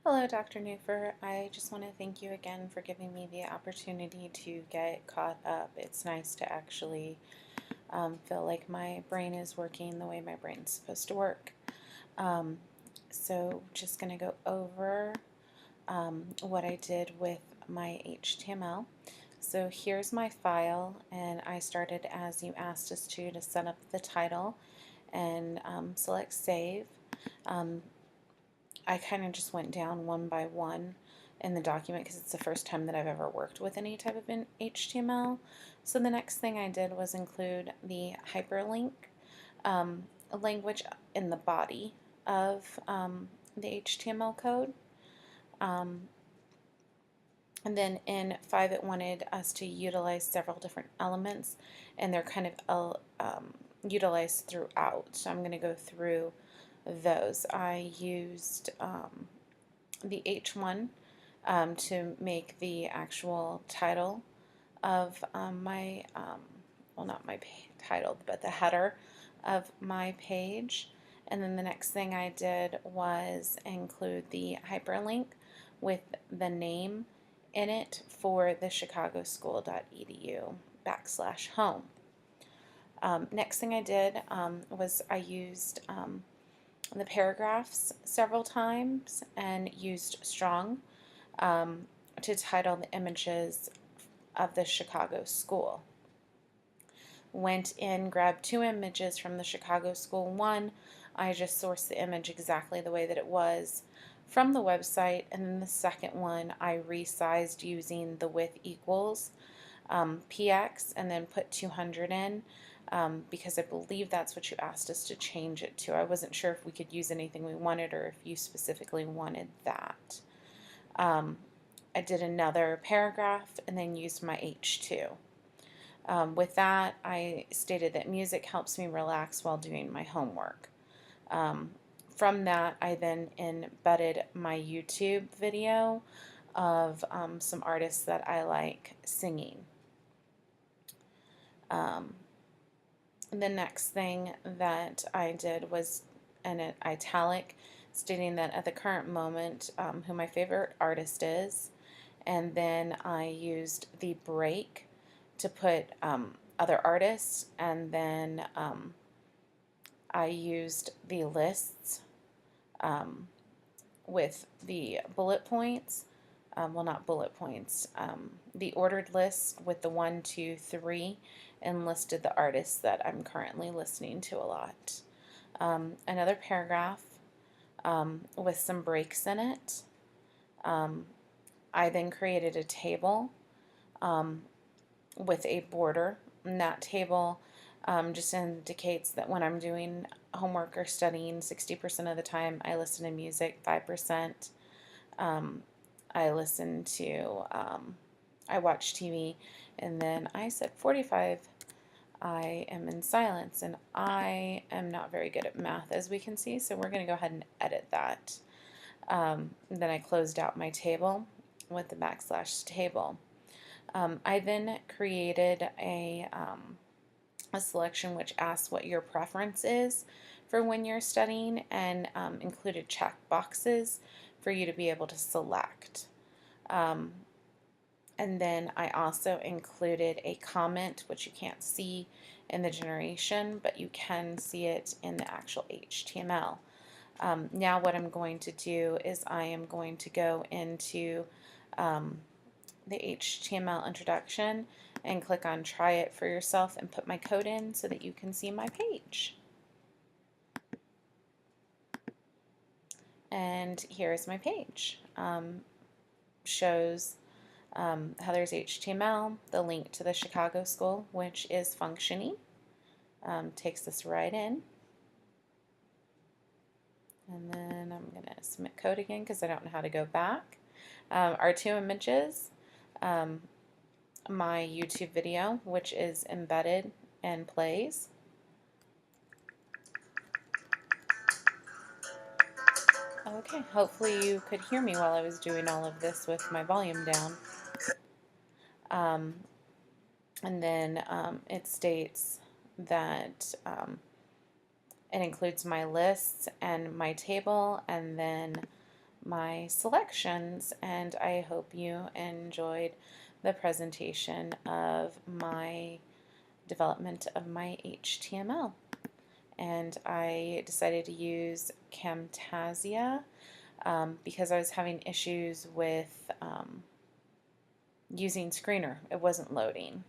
Hello, Dr. Newfer. I just want to thank you again for giving me the opportunity to get caught up. It's nice to actually feel like my brain is working the way my brain's supposed to work. Um, so just going to go over what I did with my HTML. So here's my file, and I started as you asked us to set up the title and select save. Um, I kind of just went down one by one in the document because it's the first time that I've ever worked with any type of HTML. So the next thing I did was include the hyperlink language in the body of the HTML code. Um, and then in 5 it wanted us to utilize several different elements, and they're kind of utilized throughout. So I'm going to go through those. I used the H1 to make the actual title of well, not my title, but the header of my page. And then the next thing I did was include the hyperlink with the name in it for the chicagoschool.edu/home. Next thing I did was I used the paragraphs several times and used strong to title the images of the Chicago school. Went in, grabbed 2 images from the Chicago school. One, I just sourced the image exactly the way that it was from the website, and then the second one I resized using the width equals px and then put 200 in because I believe that's what you asked us to change it to. I wasn't sure if we could use anything we wanted or if you specifically wanted that. I did another paragraph and then used my H2. With that, I stated that music helps me relax while doing my homework. From that, I then embedded my YouTube video of some artists that I like singing. The next thing that I did was an italic stating that at the current moment who my favorite artist is, and then I used the break to put other artists, and then I used the lists with the bullet points, well, not bullet points, the ordered list with the 1, 2, 3, and listed the artists that I'm currently listening to a lot. Another paragraph with some breaks in it. I then created a table with a border, and that table just indicates that when I'm doing homework or studying, 60% of the time I listen to music, 5% I listen to, I watch TV, and then I said 45 I am in silence, and I am not very good at math, as we can see, so we're going to go ahead and edit that. Then I closed out my table with the \table. I then created a selection which asks what your preference is for when you're studying, and included check boxes for you to be able to select. And then I also included a comment, which you can't see in the generation, but you can see it in the actual HTML. Now what I'm going to do is I am going to go into the HTML introduction and click on try it for yourself and put my code in so that you can see my page. And here's my page. Shows Heather's HTML, the link to the Chicago School, which is functioning. Takes us right in. And then I'm going to submit code again because I don't know how to go back. Our 2 images, my YouTube video, which is embedded and plays. Okay, hopefully you could hear me while I was doing all of this with my volume down. And then it states that it includes my lists and my table, and then my selections, and I hope you enjoyed the presentation of my development of my HTML. And I decided to use Camtasia because I was having issues with using Screener. It wasn't loading.